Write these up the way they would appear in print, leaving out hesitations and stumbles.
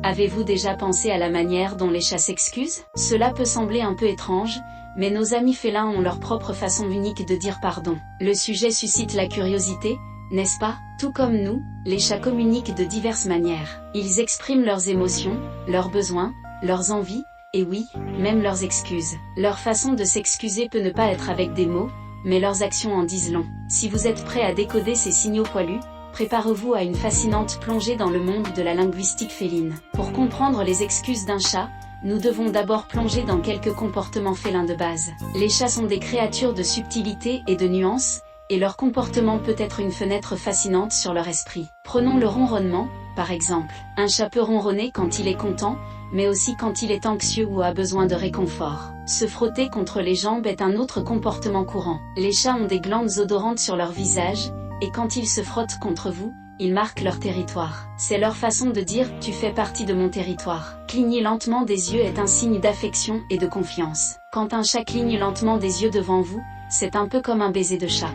Avez-vous déjà pensé à la manière dont les chats s'excusent? Cela peut sembler un peu étrange, mais nos amis félins ont leur propre façon unique de dire pardon. Le sujet suscite la curiosité, n'est-ce pas? Tout comme nous, les chats communiquent de diverses manières. Ils expriment leurs émotions, leurs besoins, leurs envies, et oui, même leurs excuses. Leur façon de s'excuser peut ne pas être avec des mots, mais leurs actions en disent long. Si vous êtes prêt à décoder ces signaux poilus, préparez-vous à une fascinante plongée dans le monde de la linguistique féline. Pour comprendre les excuses d'un chat, nous devons d'abord plonger dans quelques comportements félins de base. Les chats sont des créatures de subtilité et de nuances, et leur comportement peut être une fenêtre fascinante sur leur esprit. Prenons le ronronnement, par exemple. Un chat peut ronronner quand il est content, mais aussi quand il est anxieux ou a besoin de réconfort. Se frotter contre les jambes est un autre comportement courant. Les chats ont des glandes odorantes sur leur visage, et quand ils se frottent contre vous, ils marquent leur territoire. C'est leur façon de dire « tu fais partie de mon territoire ». Cligner lentement des yeux est un signe d'affection et de confiance. Quand un chat cligne lentement des yeux devant vous, c'est un peu comme un baiser de chat.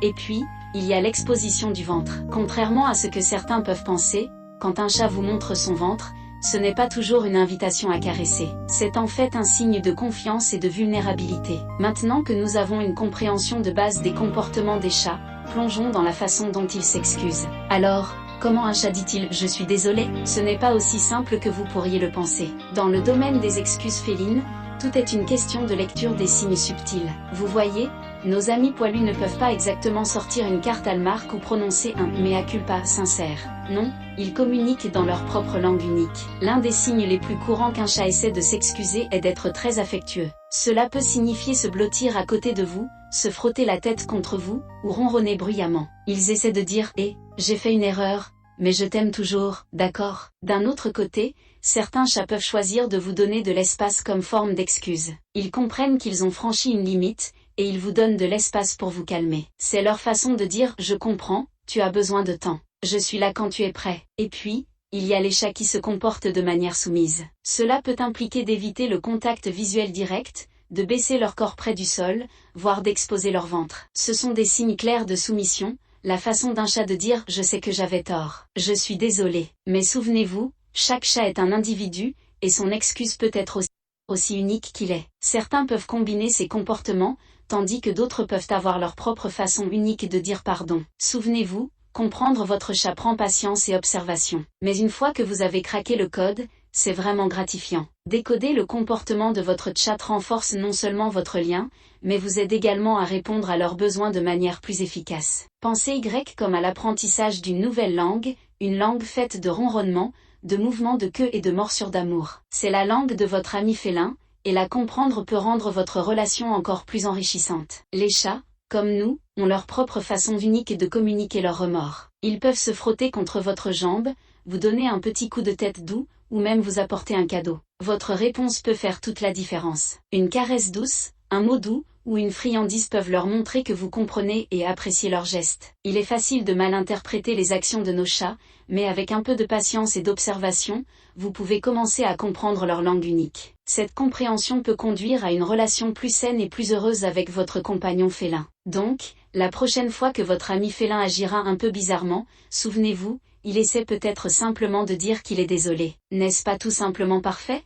Et puis, il y a l'exposition du ventre. Contrairement à ce que certains peuvent penser, quand un chat vous montre son ventre, ce n'est pas toujours une invitation à caresser. C'est en fait un signe de confiance et de vulnérabilité. Maintenant que nous avons une compréhension de base des comportements des chats, plongeons dans la façon dont ils s'excusent. Alors, comment un chat dit-il « je suis désolé » ? Ce n'est pas aussi simple que vous pourriez le penser. Dans le domaine des excuses félines, tout est une question de lecture des signes subtils. Vous voyez, nos amis poilus ne peuvent pas exactement sortir une carte Hallmark ou prononcer un « mea culpa » sincère. Non, ils communiquent dans leur propre langue unique. L'un des signes les plus courants qu'un chat essaie de s'excuser est d'être très affectueux. Cela peut signifier se blottir à côté de vous, se frotter la tête contre vous, ou ronronner bruyamment. Ils essaient de dire « j'ai fait une erreur, mais je t'aime toujours, d'accord ?» D'un autre côté, certains chats peuvent choisir de vous donner de l'espace comme forme d'excuse. Ils comprennent qu'ils ont franchi une limite, et ils vous donnent de l'espace pour vous calmer. C'est leur façon de dire « je comprends, tu as besoin de temps. Je suis là quand tu es prêt. » Et puis, il y a les chats qui se comportent de manière soumise. Cela peut impliquer d'éviter le contact visuel direct, de baisser leur corps près du sol, voire d'exposer leur ventre. Ce sont des signes clairs de soumission, la façon d'un chat de dire « je sais que j'avais tort. Je suis désolé. » Mais souvenez-vous, chaque chat est un individu, et son excuse peut être aussi unique qu'il est. Certains peuvent combiner ces comportements, tandis que d'autres peuvent avoir leur propre façon unique de dire pardon. Souvenez-vous, comprendre votre chat prend patience et observation. Mais une fois que vous avez craqué le code, c'est vraiment gratifiant. Décoder le comportement de votre chat renforce non seulement votre lien, mais vous aide également à répondre à leurs besoins de manière plus efficace. Pensez Y comme à l'apprentissage d'une nouvelle langue, une langue faite de ronronnements, de mouvements de queue et de morsures d'amour. C'est la langue de votre ami félin, et la comprendre peut rendre votre relation encore plus enrichissante. Les chats, comme nous, ont leur propre façon unique de communiquer leurs remords. Ils peuvent se frotter contre votre jambe, vous donner un petit coup de tête doux, ou même vous apporter un cadeau. Votre réponse peut faire toute la différence. Une caresse douce, un mot doux, ou une friandise peuvent leur montrer que vous comprenez et appréciez leurs gestes. Il est facile de mal interpréter les actions de nos chats, mais avec un peu de patience et d'observation, vous pouvez commencer à comprendre leur langue unique. Cette compréhension peut conduire à une relation plus saine et plus heureuse avec votre compagnon félin. Donc, la prochaine fois que votre ami félin agira un peu bizarrement, souvenez-vous, il essaie peut-être simplement de dire qu'il est désolé. N'est-ce pas tout simplement parfait ?